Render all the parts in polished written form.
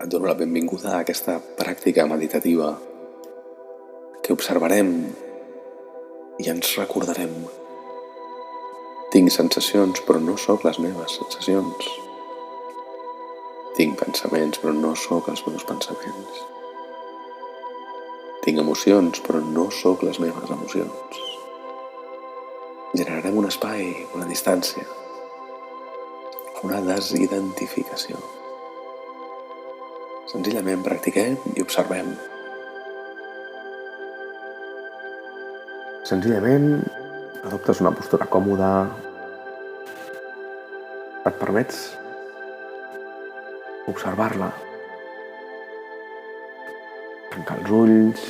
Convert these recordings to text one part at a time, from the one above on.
Et dono la benvinguda a aquesta pràctica meditativa que observarem i ens recordarem. Tinc sensacions, però no sóc les meves sensacions. Tinc pensaments, però no sóc els meus pensaments. Tinc emocions, però no sóc les meves emocions. Generarem un espai, una distància, una desidentificació. Senzillament practiquem i observem. Senzillament adoptes una postura còmoda, et permets observar-la, tancar els ulls,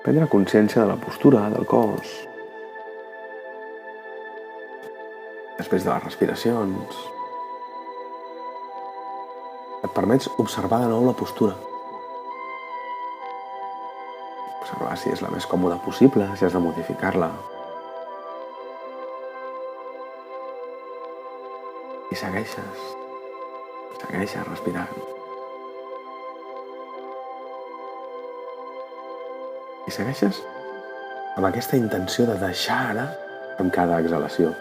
prendre consciència de la postura del cos. Després de les respiracions, et permets observar de nou la postura. Observar si és la més còmoda possible, si has de modificar-la. I segueixes respirant. I segueixes amb aquesta intenció de deixar anar amb cada exhalació.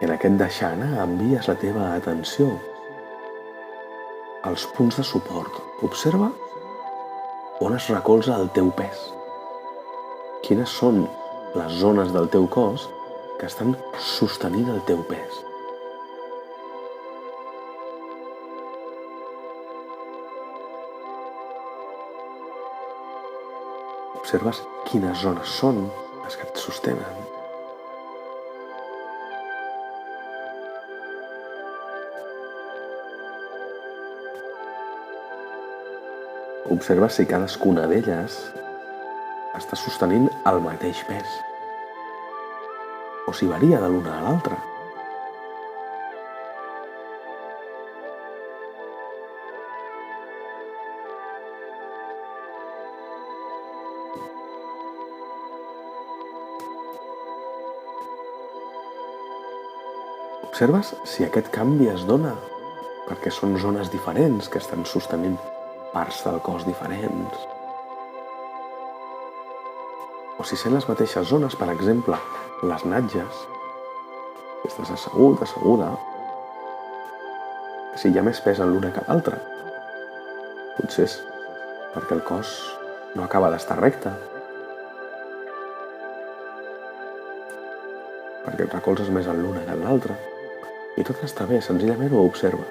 I en aquest deixar anar envies la teva atenció als punts de suport. Observa on es recolza el teu pes. Quines són les zones del teu cos que estan sostenint el teu pes. Observes quines zones són les que et sostenen. Observa si cadascuna d'elles està sostenint el mateix pes o si varia de l'una a l'altra. Observes si aquest canvi es dona perquè són zones diferents que estan sostenint parts del cos diferents. O si sent les mateixes zones, per exemple, les natges, si estàs assegut, asseguda, si hi ha més pes en l'una que l'altra. Potser és perquè el cos no acaba d'estar recte, perquè et recolzes més en l'una que en l'altra. I tot està bé, senzillament ho observa.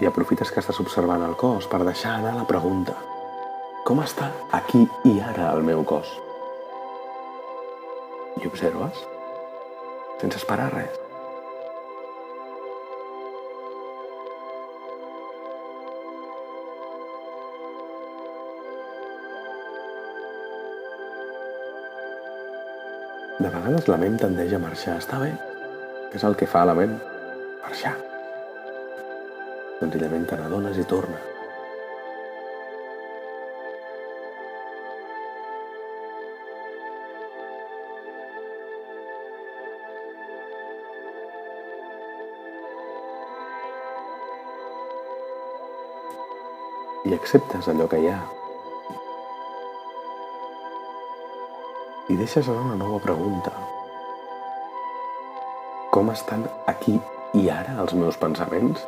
I aprofites que estàs observant el cos per deixar anar la pregunta: com està aquí i ara el meu cos? I observes, sense esperar res. De vegades la ment tendeix a marxar. Està bé, és el que fa la ment, marxar. Senzillament te n'adones i torna. I acceptes allò que hi ha. I deixes anar una nova pregunta. Com estan aquí i ara els meus pensaments?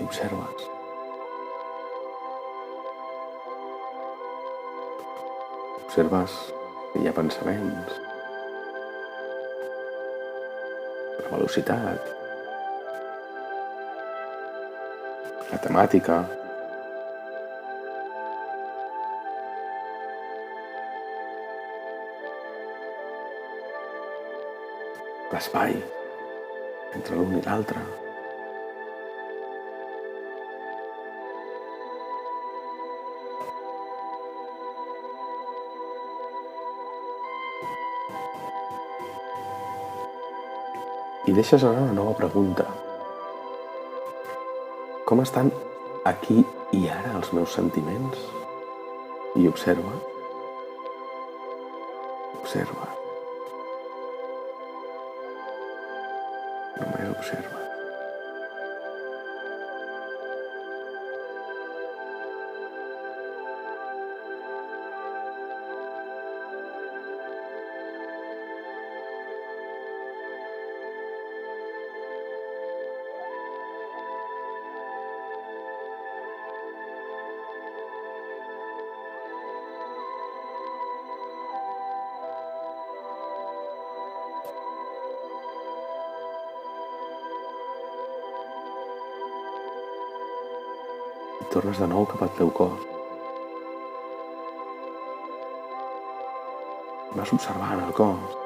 I observes. Observes que hi ha pensaments, la velocitat, la temàtica, l'espai entre l'un i l'altre. I deixes anar una nova pregunta. Com estan aquí i ara els meus sentiments? I observa. Observa. Només observa. I tornes de nou cap al teu cos. Vas observant el cos.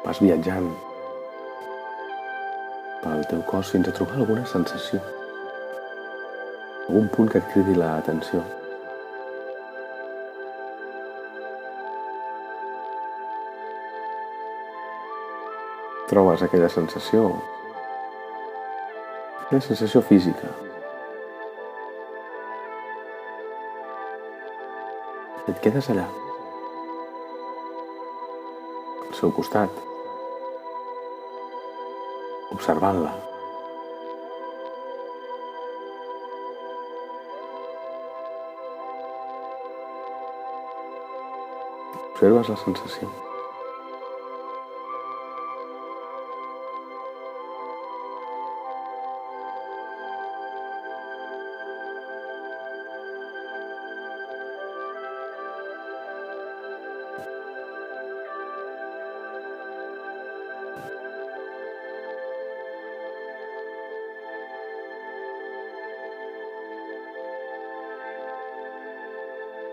Vas viatjant pel teu cos fins a trobar alguna sensació, algun punt que et cridi l'atenció. Trobes aquella sensació física. I et quedes allà, al seu costat, observant-la. Observes la sensació.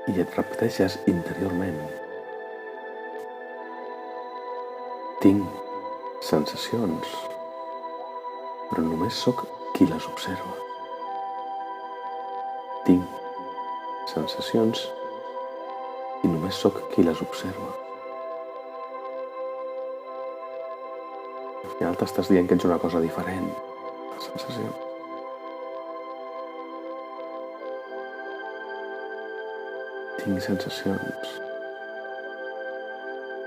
I et repeteixes interiorment. Tinc sensacions, però només sóc qui les observa. Tinc sensacions i només sóc qui les observa. Al final t'estàs dient que ets una cosa diferent, la sensació. Tinc sensacions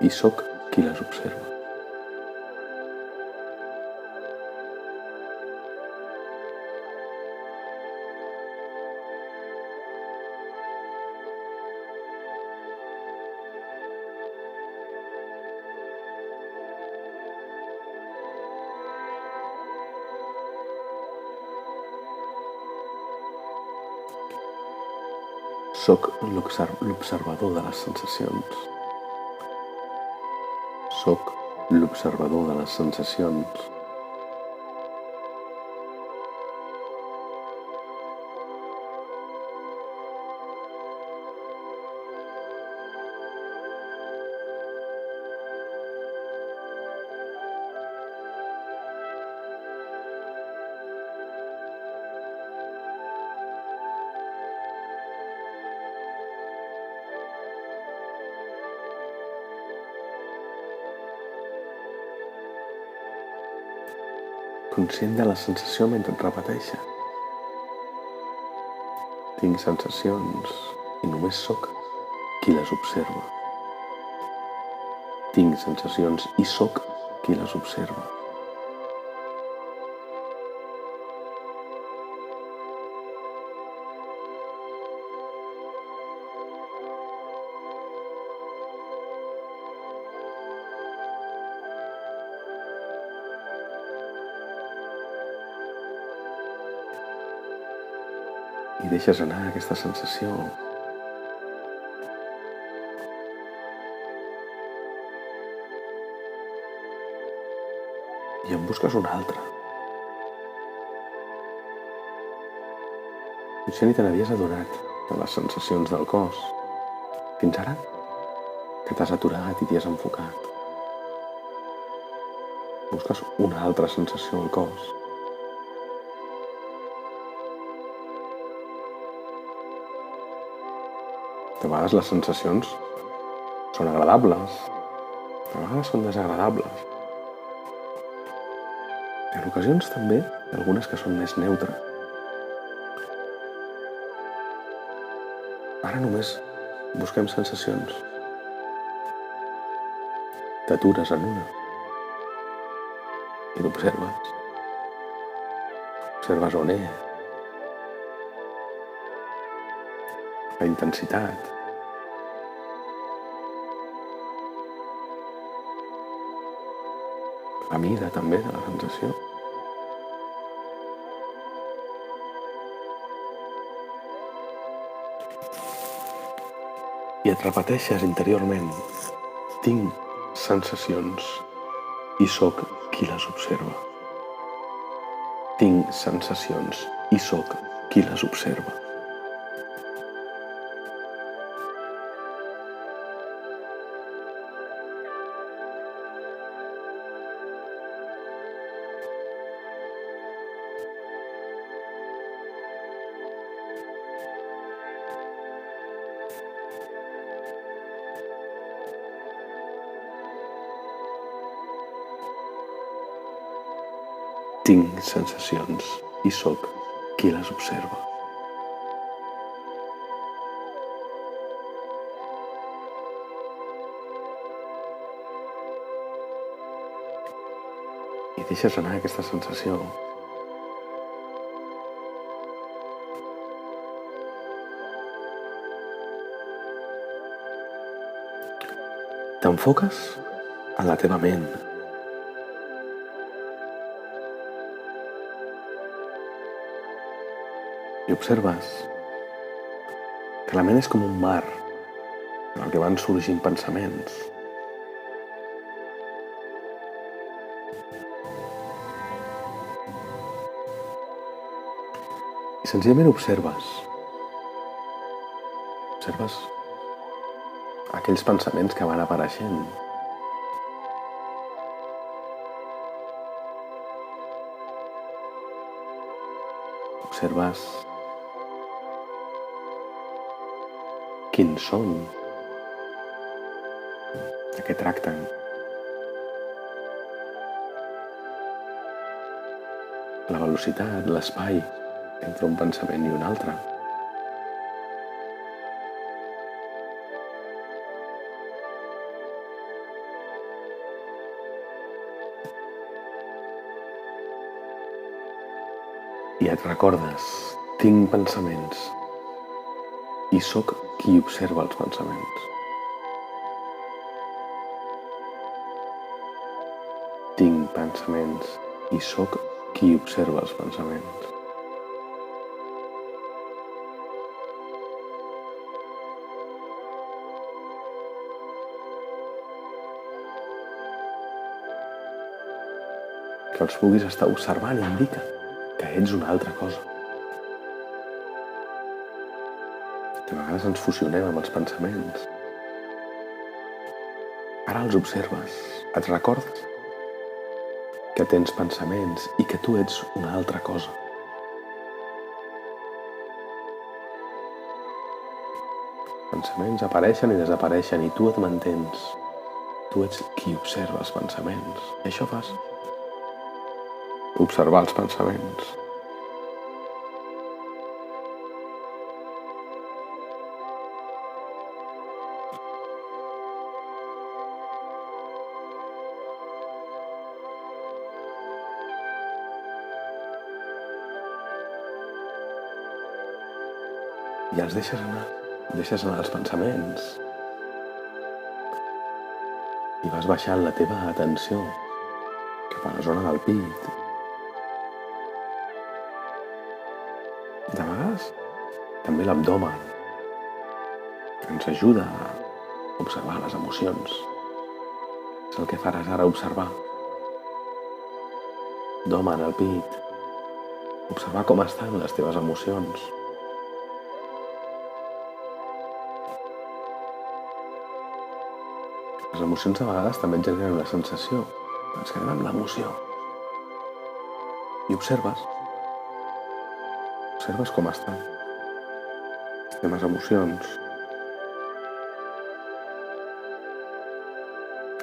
i sóc qui les observa. Sóc l'observador de les sensacions. Sóc l'observador de les sensacions. Conscient de la sensació mentre et repeteixes. Tinc sensacions i només sóc qui les observa. Tinc sensacions i sóc qui les observa. I deixes anar aquesta sensació. I en busques una altra. Potser ni te n'havies adonat de les sensacions del cos. Fins ara que t'has aturat i t'hi has enfocat. Busques una altra sensació al cos. De vegades les sensacions són agradables, a vegades són desagradables. I en ocasions també, algunes que són més neutres. Ara només busquem sensacions. T'atures en una i l'observes. Observes on és, la intensitat, la mida també de la sensació. I et repeteixes interiorment: tinc sensacions i sóc qui les observa. Tinc sensacions i sóc qui les observa. Tinc sensacions i sóc qui les observa. I deixes anar aquesta sensació. T'enfoques en la teva ment. I observes que la ment és com un mar en el que van sorgint pensaments. I senzillament observes aquells pensaments que van apareixent. Observes quins són, de què tracten. La velocitat, l'espai entre un pensament i un altre. I et recordes: tinc pensaments i sóc qui observa els pensaments. Tinc pensaments i sóc qui observa els pensaments. Que els puguis estar observant indica que ets una altra cosa. Que a vegades ens fusionem amb els pensaments. Ara els observes, et recordes que tens pensaments i que tu ets una altra cosa. Pensaments apareixen i desapareixen i tu et mantens. Tu ets qui observa els pensaments. I això fas. Observar els pensaments. I els deixes anar els pensaments. I vas baixant la teva atenció cap a la zona del pit. De vegades, també l'abdomen, que ens ajuda a observar les emocions. És el que faràs ara, observar. Abdomen, el pit. Observar com estan les teves emocions. Les emocions a vegades també ens generen una sensació. Ens quedem amb l'emoció. I observes com estan les teves emocions.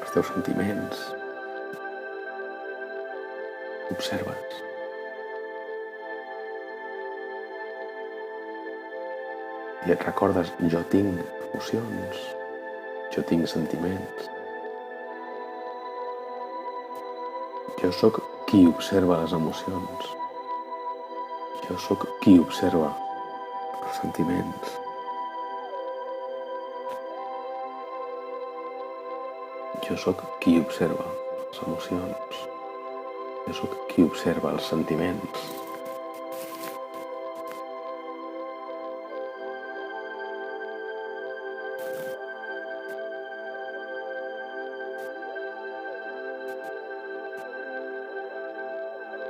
els teus sentiments. Observes. I et recordes, jo tinc emocions, jo tinc sentiments. Jo sóc qui observa les emocions. Jo sóc qui observa els sentiments. Jo sóc qui observa les emocions. Jo sóc qui observa els sentiments.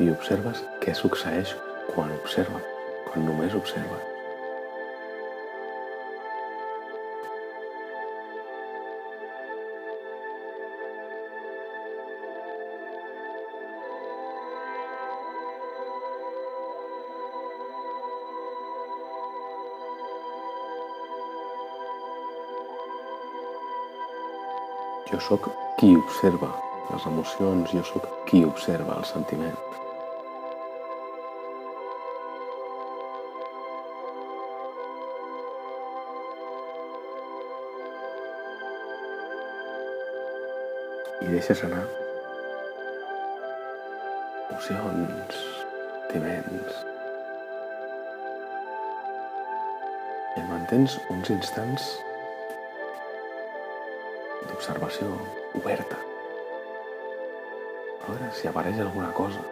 I observes què succeeix quan observa, quan només observa. Jo sóc qui observa les emocions, jo sóc qui observa els sentiments. I deixes anar emocions, sentiments. I mantens uns instants d'observació oberta. A veure si apareix alguna cosa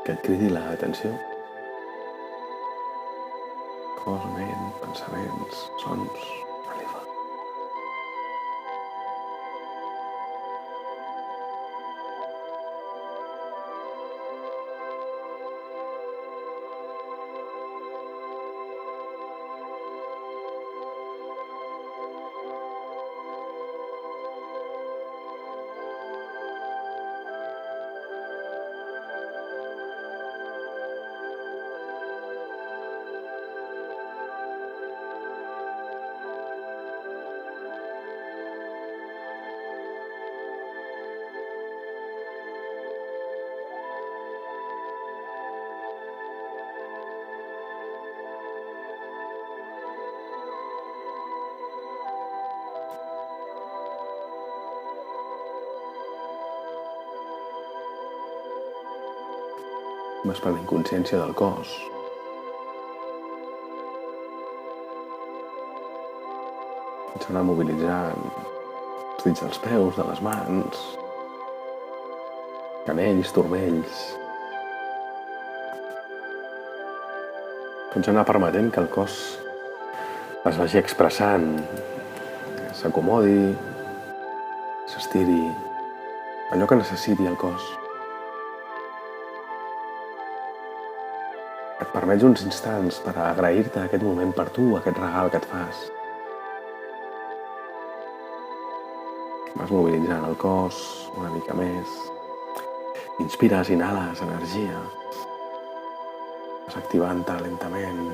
que et cridi l'atenció. Cos, ment, pensaments, sons, saliva. Vas prenent consciència del cos. Pots anar mobilitzant els dits dels peus, de les mans, canells, turmells. Pots anar permetent que el cos es vagi expressant, s'acomodi, s'estiri, allò que necessiti el cos. Et permets uns instants per agrair-te aquest moment per tu, aquest regal que et fas. Vas mobilitzant el cos una mica més. Inspires, inhales energia. Vas activant-te lentament.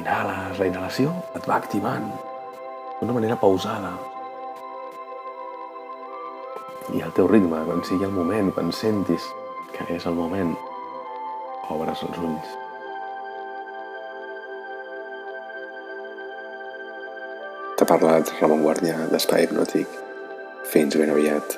Inhales, la inhalació et va activant d'una manera pausada. I al teu ritme, quan sigui el moment, quan sentis que és el moment, obres els ulls. T'ha parlat Ramon Guardià d'Espai Hipnòtic. Fins ben aviat.